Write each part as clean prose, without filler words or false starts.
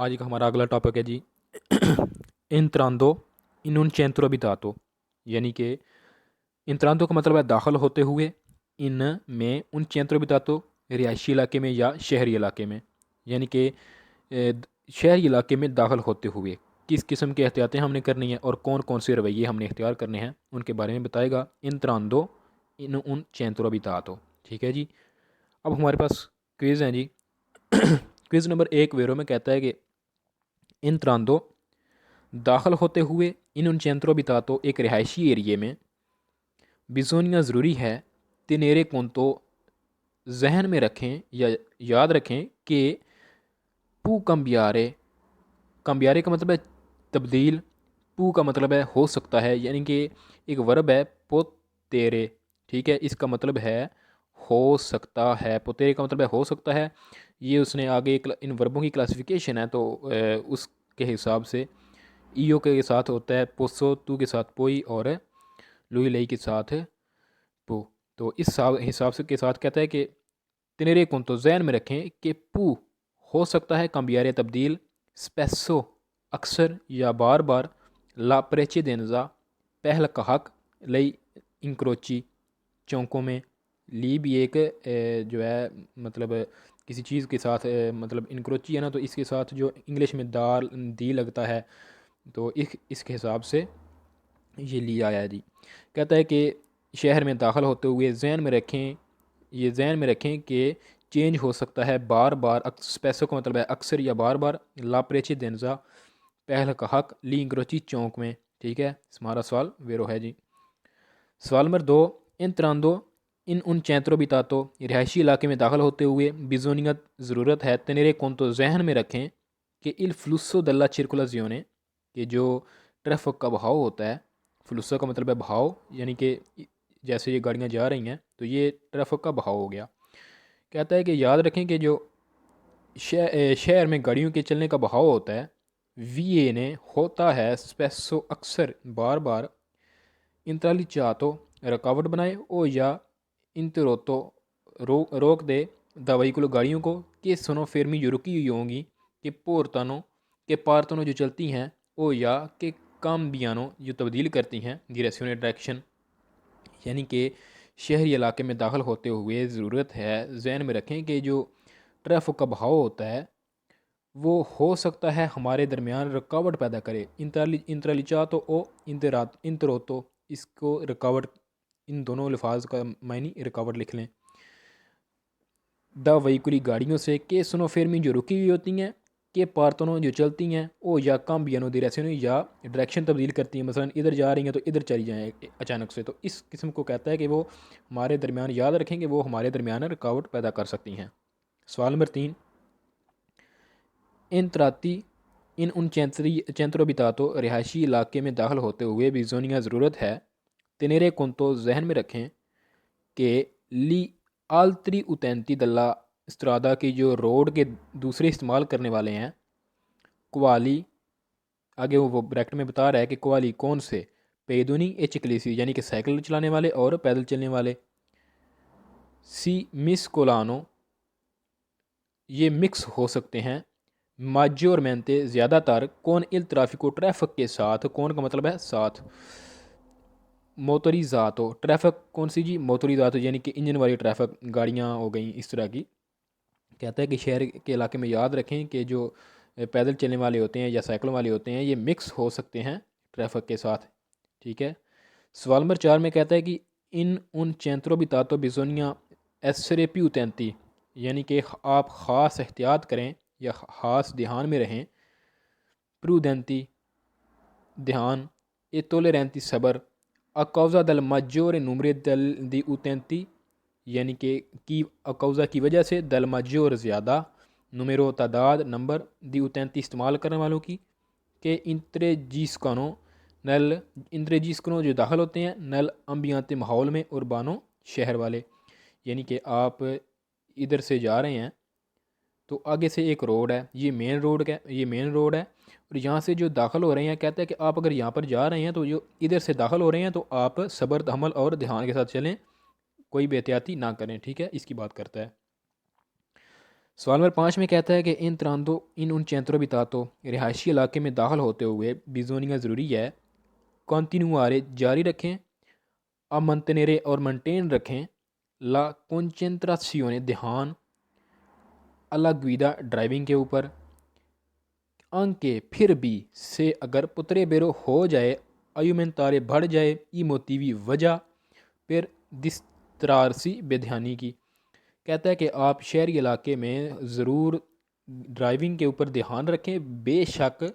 आज का हमारा अगला टॉपिक है जी इंत्रांदो इन उन centro abitato, यानी कि इंत्रांदो का मतलब है दाखिल होते हुए, इन में उन centro abitato रिहायशी इलाके में या शहरी इलाके में, यानी कि शहरी इलाके में दाखिल होते हुए किस किस्म की एहतियातें हमने करनी है और कौन कौन से रवैये हमने इख्तियार करने हैं उनके बारे में बताएगा इंत्रांदो इन उन centro abitato। ठीक है जी। अब हमारे पास क्विज़ हैं जी। क्विज़ नंबर 1 वेरो में कहता है कि इंत्रांदो दाखिल होते हुए इन उन centro abitato एक रिहायशी एरिए में बिजोनिया ज़रूरी है तिनेरे कुंतो जहन में रखें या याद रखें कि पू कम्बियारे, कम्बियारे का मतलब है तब्दील, पू का मतलब है हो सकता है, यानी कि एक वर्ब है पोतेरे। ठीक है, इसका मतलब है हो सकता है, पोतेरे का मतलब है हो सकता है। ये उसने आगे इन वर्बों की क्लासिफिकेशन है, तो उसके हिसाब से ईओ के साथ होता है पोसो, तू के साथ पोई और लुई लई के साथ पू। तो इस हिसाब से के साथ कहता है कि तिनरे कुन तो जहन में रखें कि पू हो सकता है कम्बियारे तब्दील, स्पेसो अक्सर या बार बार, ला प्रेचिदेंजा पहल का हक, लई इंक्रोची चौंकों में। ली भी एक जो है मतलब किसी चीज़ के साथ मतलब इंक्रोची है ना, तो इसके साथ जो इंग्लिश में दाल दी लगता है, तो इसके हिसाब से ये लिया आया है जी। कहता है कि शहर में दाखिल होते हुए जहन में रखें, ये जहन में रखें कि चेंज हो सकता है बार बार, स्पेसो का मतलब है अक्सर या बार बार, लापरेची देनजा पहल का हक, ली इंग्रोची चौंक में। ठीक है, हमारा सवाल वेरो है जी। सवाल नंबर 2, इन तरांदो इन उन चैंतरो बितातो रिहायशी इलाके में दाखिल होते हुए बिजोनियत ज़रूरत है तनेरे कौन तो जहन में रखें कि इल फ्लुसो दल्ला चिरकुला जियोने, कि जो ट्रैफिक का बहाव होता है, फ्लुसो का मतलब है बहाव, यानी कि जैसे ये गाड़ियाँ जा रही हैं तो ये ट्रैफिक का बहाव हो गया। कहता है कि याद रखें कि जो शहर में गाड़ियों के चलने का बहाव होता है, वी ए ने होता है स्पेसो अक्सर बार बार, इंतराली चाहतो रुकावट बनाए ओ या इंतरोतो रोक दे दवाई को गाड़ियों को कि सुनो फेरमी जो रुकी हुई होंगी कि पोरतानो के पारतनों जो चलती हैं ओ या कि काम बियानो जो तब्दील करती हैं डिरेक्शन डायरेक्शन, यानी कि शहरी इलाके में दाखिल होते हुए ज़रूरत है जहन में रखें कि जो ट्रैफिक का बहाव होता है वो हो सकता है हमारे दरमियान रुकावट पैदा करे। इंतरालिचा तो ओ इंतरोतो, इसको रुकावट, इन दोनों लफाज का मायनी रुकावट लिख लें। द वहीकुली गाड़ियों से के सुनो फेरमी जो रुकी हुई होती हैं, के पार्तनों जो चलती हैं, ओ या काम बियानो दिरेसिनो या डायरेक्शन तब्दील करती हैं, मसलन इधर जा रही हैं तो इधर चली जाएँ अचानक से। तो इस किस्म को कहता है कि वो हमारे दरमियान, याद रखेंगे वो हमारे दरमियान रुकावट पैदा कर सकती हैं। सवाल नंबर 3, इन तराती इन उन चैंतरो बितातो रिहायशी इलाके में दाखिल होते हुए भी जोनिया ज़रूरत है तिनेरे कुंतो जहन में रखें कि ली आल्तरी उतैंती दल्ला स्त्रादा की जो रोड के दूसरे इस्तेमाल करने वाले हैं, क्वाली, आगे वो ब्रैकेट में बता रहा है कि क्वाली कौन से, पेदुनी ए चिकलीसी यानी कि साइकिल चलाने वाले और पैदल चलने वाले, सी मिस कोलानो ये मिक्स हो सकते हैं, माजोरमेंटे ज़्यादातर, कौन इल ट्राफिको ट्रैफिक के साथ, कौन का मतलब है साथ, मोटरिज़ातो ट्रैफिक कौन सी जी, मोटरिज़ातो यानी कि इंजन वाली ट्रैफिक गाड़ियाँ हो गई इस तरह की। कहता है कि शहर के इलाके में याद रखें कि जो पैदल चलने वाले होते हैं या साइकिल वाले होते हैं ये मिक्स हो सकते हैं ट्रैफिक के साथ। ठीक है। सवाल नंबर 4 में कहता है कि इन उन चैंतरो बितातो बिजोनिया एसरेपी उतैंती, यानी कि आप ख़ास एहतियात करें या ख़ास ध्यान में रहें, प्रूदेंती ध्यान, ए tolerante सब्र, a causa del maggiore numero di utenti, यानी कि की अकौज़ा की वजह से, दल मजोर ज़्यादा, नुमेरो तादाद नंबर, दी utenti इस्तेमाल करने वालों की, के इंतरे जिसकानो नल, इंतरे जिसकानो जो दाखिल होते हैं, नल अम्बियाते माहौल में, उर्बानो शहर वाले, यानी कि आप इधर से जा रहे हैं तो आगे से एक रोड है, ये मेन रोड है, ये मेन रोड है, और यहाँ से जो दाखिल हो रहे हैं कहते हैं कि आप अगर यहाँ पर जा रहे हैं तो जो इधर से दाखिल हो रहे हैं तो आप सब्र तहम्मुल और ध्यान के साथ चलें, कोई बेहतियाती ना करें। ठीक है, इसकी बात करता है। सवाल नंबर 5 में कहता है कि इन उन centro abitato रिहायशी इलाके में दाखिल होते हुए बिजोनिया ज़रूरी है कॉन्टिन्यूआरे जारी रखें, अब मंतनेरे और मेंटेन रखें, ला concentrazione ध्यान alla guida ड्राइविंग के ऊपर, अंके फिर भी से अगर पुतरे बेरो हो जाए आयुमेंतारे बढ़ जाए ई मोतीवी वजह फिर दिस्तरारसी बेध्यानी की। कहता है कि आप शहरी इलाके में ज़रूर ड्राइविंग के ऊपर ध्यान रखें, बेशक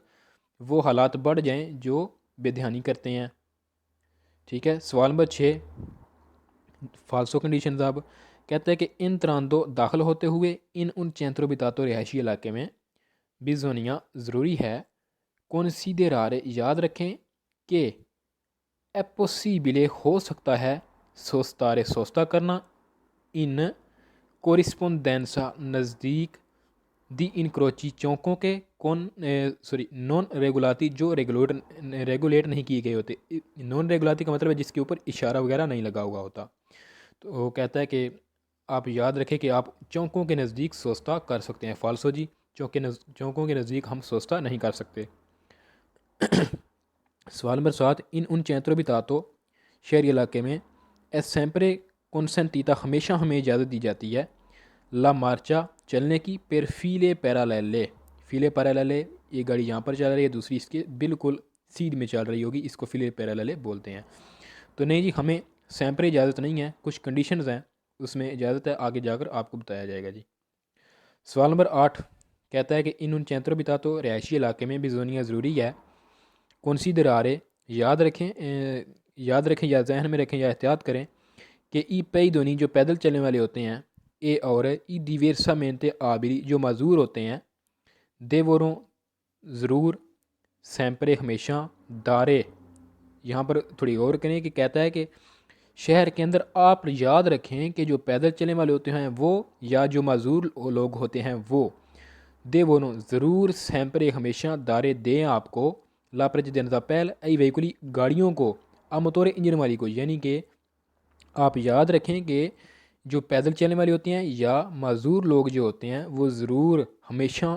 वो हालात बढ़ जाएं जो बेध्यानी करते हैं। ठीक है। सवाल नंबर 6 फाल्सो कंडीशन अब कहता है कि इन तरांदो दाखिल होते हुए इन उन चैंत्रो बितातो रिहायशी इलाके में बिजोनिया ज़रूरी है कौन सीधे रारे याद रखें कि ए पॉसिबले हो सकता है सोस्तारे सोस्ता करना इन कोरिस्पोंडेंसा नज़दीक दी इनक्रोची चौकों के नॉन रेगुलाती जो रेगुलेट नहीं किए गए होते। नॉन रेगुलाती का मतलब है जिसके ऊपर इशारा वगैरह नहीं लगा हुआ होता। तो वो कहता है कि आप याद रखें कि आप चौकों के नज़दीक सोस्ता कर सकते हैं। फाल्सो जी, चौकों के नज़दीक हम सोस्ता नहीं कर सकते। सवाल नंबर 7 इन उन चैंत्रो बितातो शहरी इलाके में एस सेम्परे कॉन्सेंटीता हमेशा हमें इजाज़त दी जाती है ला मार्चा चलने की फिर फीले पैरालेले ये गाड़ी यहाँ पर चल रही है, दूसरी इसके बिल्कुल सीध में चल रही होगी, इसको फीले पैरालेले बोलते हैं। तो नहीं जी, हमें सैम्परे इजाज़त नहीं है, कुछ कंडीशंस हैं उसमें इजाज़त है, आगे जाकर आपको बताया जाएगा जी। सवाल नंबर 8 कहता है कि इन उन चैंत्रो बिता तो रिहायशी इलाके में बिजोनिया ज़रूरी है कौन सी दरारे याद रखें या जहन में रखें या एहतियात करें कि ई पई दोनी जो पैदल चलने वाले होते हैं ए और ई दिवेरसा मेनते आबिरी जो माजूर होते हैं देवरों ज़रूर सैम्परे हमेशा दारे। यहाँ पर थोड़ी और करें कि कहता है कि शहर के अंदर आप याद रखें कि जो पैदल चलने वाले होते हैं वो या जो माजूर लोग होते हैं वो देवरों ज़रूर सैम्परे हमेशा दारे दें आपको लाप्रज देनता पहल आई वहीकुली गाड़ियों को आमतौर इंजन वाली को, यानी कि आप याद रखें कि जो पैदल चलने वाले होते हैं या माजूर लोग जो होते हैं वो ज़रूर हमेशा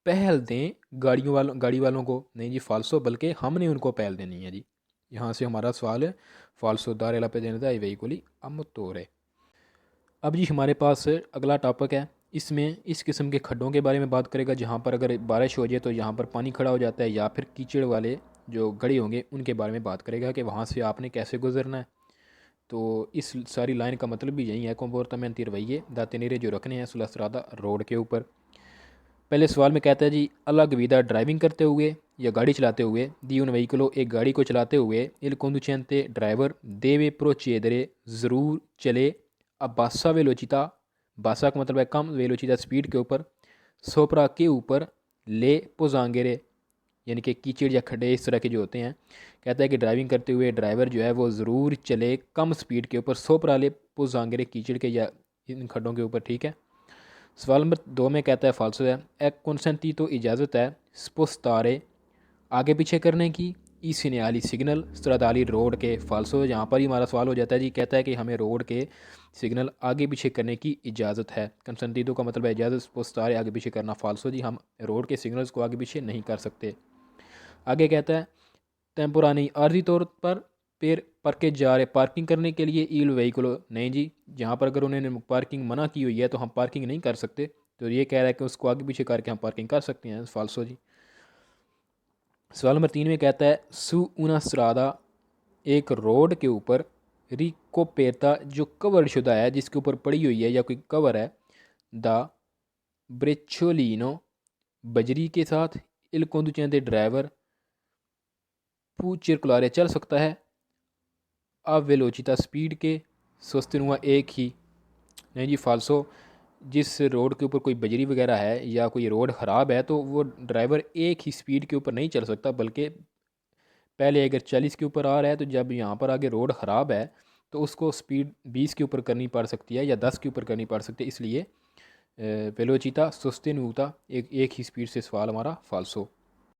पहल दें गाड़ी वालों को। नहीं जी फाल्सो, बल्कि हमने उनको पहल देनी है जी। यहाँ से हमारा सवाल है फाल्सो दारेला पे देने दाई वहीकुली अम तोरे। अब जी हमारे पास अगला टॉपिक है, इसमें इस किस्म के खड्डों के बारे में बात करेगा जहाँ पर अगर बारिश हो जाए तो यहाँ पर पानी खड़ा हो जाता है या फिर कीचड़ वाले जो गड्ढे होंगे उनके बारे में बात करेगा कि वहाँ से आपने कैसे गुजरना है। तो इस सारी लाइन का मतलब भी यही है कंपोर्टमेंट रवैये दातेनेरे जो रखने हैं सुलसरादा रोड के ऊपर। पहले सवाल में कहता है जी अलग विदा ड्राइविंग करते हुए या गाड़ी चलाते हुए दी उन वहीकलो एक गाड़ी को चलाते हुए इल conducente ड्राइवर देवे प्रोचेदरे ज़रूर चले अब बासा वेलोचिता, बासा का मतलब है कम, वेलोचिता स्पीड के ऊपर, सोपरा के ऊपर ले पोजांगेरे यानी कि कीचड़ या खड्डे इस तरह के जो होते हैं। कहता है कि ड्राइविंग करते हुए ड्राइवर जो है वो ज़रूर चले कम स्पीड के ऊपर सोपराले पोजांगेरे कीचड़ के या इन खड्डों के ऊपर। ठीक है। सवाल नंबर 2 में कहता है फाल्सो है ए कंसेंटी तो इजाज़त है स्पोस्तारे आगे पीछे करने की ई सिनेली सिग्नल स्त्रदाली रोड के। फाल्सो यहाँ पर ही हमारा सवाल हो जाता है जी। कहता है कि हमें रोड के सिग्नल आगे पीछे करने की इजाज़त है। कंसेंटीतो का मतलब है इजाज़त, स्पोस्तारे आगे पीछे करना। फाल्सो जी, हम रोड के सिग्नल्स को आगे पीछे नहीं कर सकते। आगे कहता है टेम्पोरानी आर्जी तौर पर पेड़ पर के जा रहे पार्किंग करने के लिए ईल वहीकुलो। नहीं जी, जहाँ पर अगर उन्होंने पार्किंग मना की हुई है तो हम पार्किंग नहीं कर सकते। तो ये कह रहा है कि उसको आगे पीछे करके हम पार्किंग कर सकते हैं। फाल्सो जी। सवाल नंबर 3 में कहता है सू उना स्रादा एक रोड के ऊपर रिकोपेरता जो कवर शुदा है जिसके ऊपर पड़ी हुई है या कोई कवर है द ब्रेचोलिनो बजरी के साथ इल conducente ड्राइवर पू चिरकुलारे चल सकता है अब वेलोचिता स्पीड के सोस्तिनुआ एक ही। नहीं जी फाल्सो, जिस रोड के ऊपर कोई बजरी वगैरह है या कोई रोड ख़राब है तो वो ड्राइवर एक ही स्पीड के ऊपर नहीं चल सकता, बल्कि पहले अगर 40 के ऊपर आ रहा है तो जब यहाँ पर आगे रोड ख़राब है तो उसको स्पीड 20 के ऊपर करनी पड़ सकती है या 10 के ऊपर करनी पड़ सकती है। इसलिए वेलोचिता सोस्तिनुता एक ही स्पीड से सवाल हमारा फाल्सो।